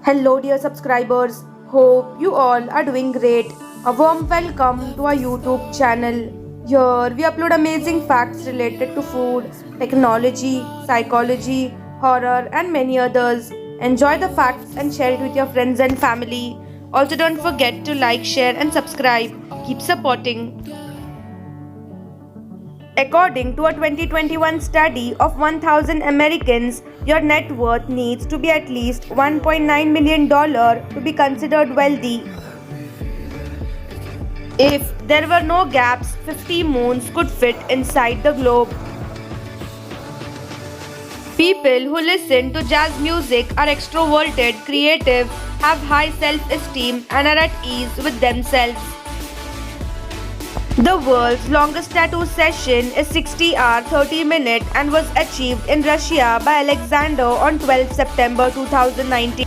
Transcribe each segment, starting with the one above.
Hello, dear subscribers. Hope you all are doing great. A warm welcome to our YouTube channel. Here we upload amazing facts related to food, technology, psychology, horror, and many others. Enjoy the facts and share it with your friends and family. Also, don't forget to like, share, and subscribe. Keep supporting. According to a 2021 study of 1,000 Americans, your net worth needs to be at least $1.9 million to be considered wealthy. If there were no gaps, 50 moons could fit inside the globe. People who listen to jazz music are extroverted, creative, have high self-esteem, and are at ease with themselves. The world's longest tattoo session is 60 hours 30 minutes and was achieved in Russia by Alexander on 12 September 2019.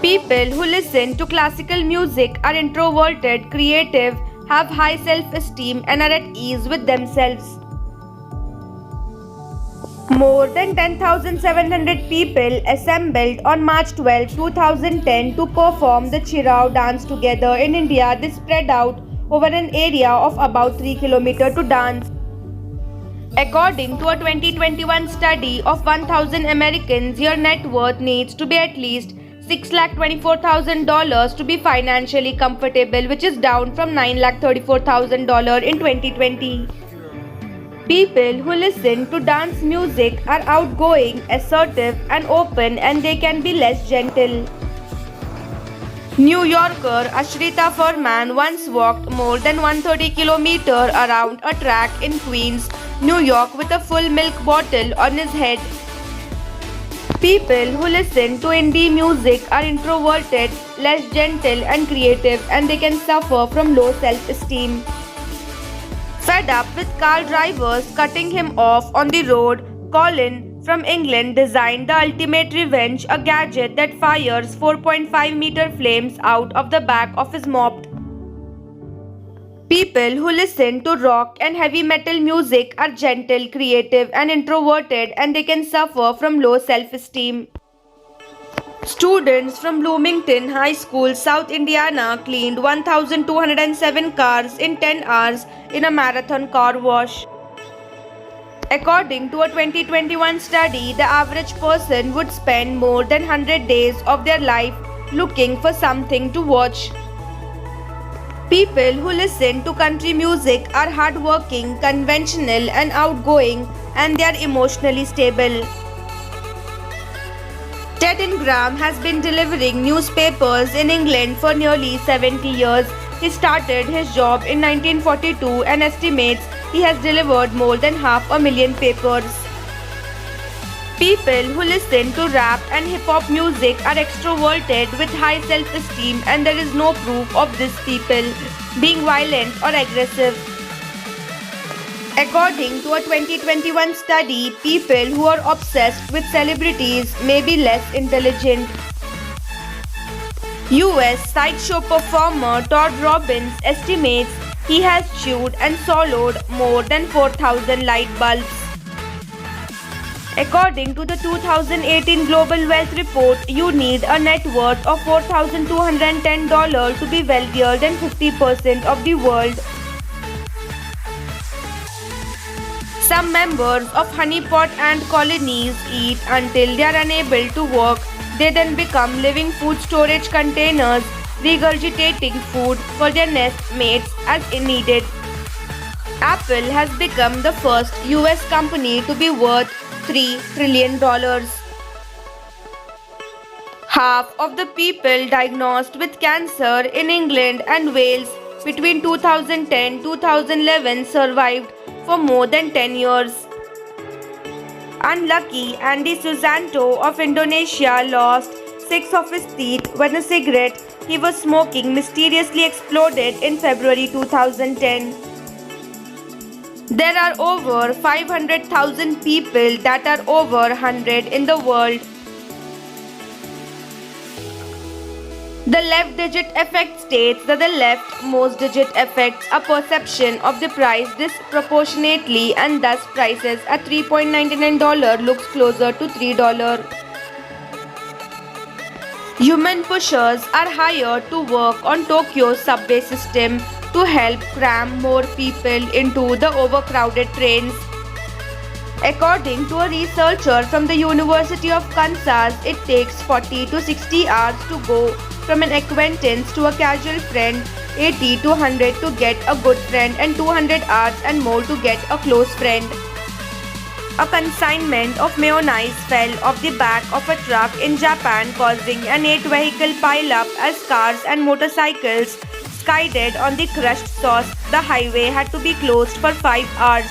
People who listen to classical music are introverted, creative, have high self-esteem and are at ease with themselves. More than 10,700 people assembled on March 12, 2010 to perform the Chirao dance together in India. They spread out over an area of about 3 km to dance. According to a 2021 study of 1,000 Americans, your net worth needs to be at least $6,24,000 to be financially comfortable, which is down from $9,34,000 in 2020. People who listen to dance music are outgoing, assertive, and open, and they can be less gentle. New Yorker Ashrita Furman once walked more than 130 km around a track in Queens, New York with a full milk bottle on his head. People who listen to indie music are introverted, less gentle and creative, and they can suffer from low self-esteem. Fed up with car drivers cutting him off on the road, Colin from England designed the ultimate revenge, a gadget that fires 4.5-meter flames out of the back of his moped. People who listen to rock and heavy metal music are gentle, creative, and introverted, and they can suffer from low self-esteem. Students from Bloomington High School, South Indiana cleaned 1,207 cars in 10 hours in a marathon car wash. According to a 2021 study, the average person would spend more than 100 days of their life looking for something to watch. People who listen to country music are hardworking, conventional, and outgoing, and they are emotionally stable. Ted Ingram has been delivering newspapers in England for nearly 70 years. He started his job in 1942 and estimates he has delivered more than 500,000 papers. People who listen to rap and hip-hop music are extroverted with high self-esteem, and there is no proof of these people being violent or aggressive. According to a 2021 study, people who are obsessed with celebrities may be less intelligent. US sideshow performer Todd Robbins estimates he has chewed and swallowed more than 4,000 light bulbs. According to the 2018 Global Wealth Report, you need a net worth of $4,210 to be wealthier than 50% of the world. Some members of honeypot ant colonies eat until they are unable to walk. They then become living food storage containers, regurgitating food for their nest mates as needed. Apple has become the first US company to be worth $3 trillion. Half of the people diagnosed with cancer in England and Wales between 2010-2011 survived for more than 10 years. Unlucky Andy Susanto of Indonesia lost 6 of his teeth when a cigarette he was smoking mysteriously exploded in February 2010. There are over 500,000 people that are over 100 in the world. The left digit effect states that the leftmost digit affects a perception of the price disproportionately, and thus prices at $3.99 looks closer to $3. Human pushers are hired to work on Tokyo's subway system to help cram more people into the overcrowded trains. According to a researcher from the University of Kansas, it takes 40 to 60 hours to go from an acquaintance to a casual friend, 80 to 100 to get a good friend, and 200 hours and more to get a close friend. A consignment of mayonnaise fell off the back of a truck in Japan, causing an 8-vehicle pileup as cars and motorcycles skidded on the crushed sauce. The highway had to be closed for 5 hours.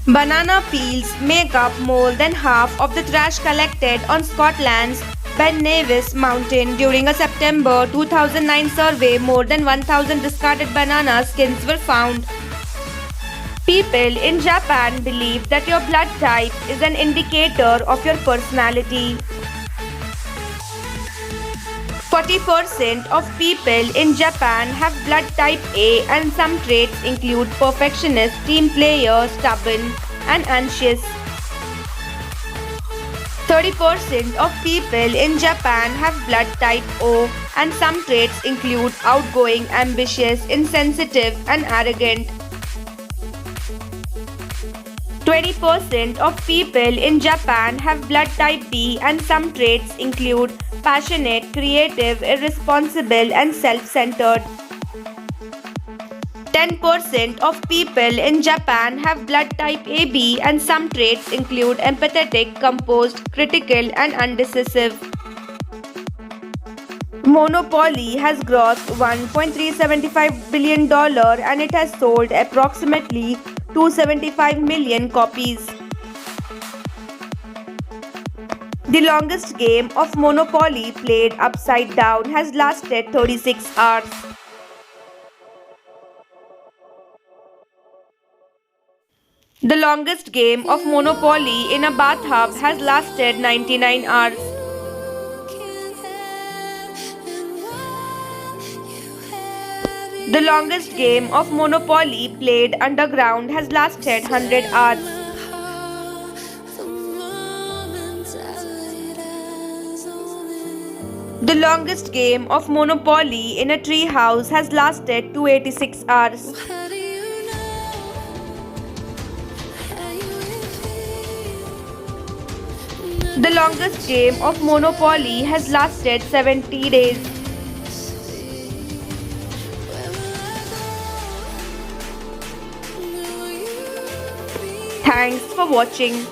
Banana peels make up more than half of the trash collected on Scotland's Ben Nevis Mountain. During a September 2009 survey, more than 1,000 discarded banana skins were found. People in Japan believe that your blood type is an indicator of your personality. 40% of people in Japan have blood type A, and some traits include perfectionist, team player, stubborn, and anxious. 30% of people in Japan have blood type O, and some traits include outgoing, ambitious, insensitive, and arrogant. 20% of people in Japan have blood type B, and some traits include passionate, creative, irresponsible, and self-centered. 10% of people in Japan have blood type AB, and some traits include empathetic, composed, critical, and undecisive. Monopoly has grossed $1.375 billion and it has sold approximately 275 million copies. The longest game of Monopoly played upside down has lasted 36 hours. The longest game of Monopoly in a bathtub has lasted 99 hours. The longest game of Monopoly played underground has lasted 100 hours. The longest game of Monopoly in a tree house has lasted 286 hours. The longest game of Monopoly has lasted 70 days. Thanks for watching.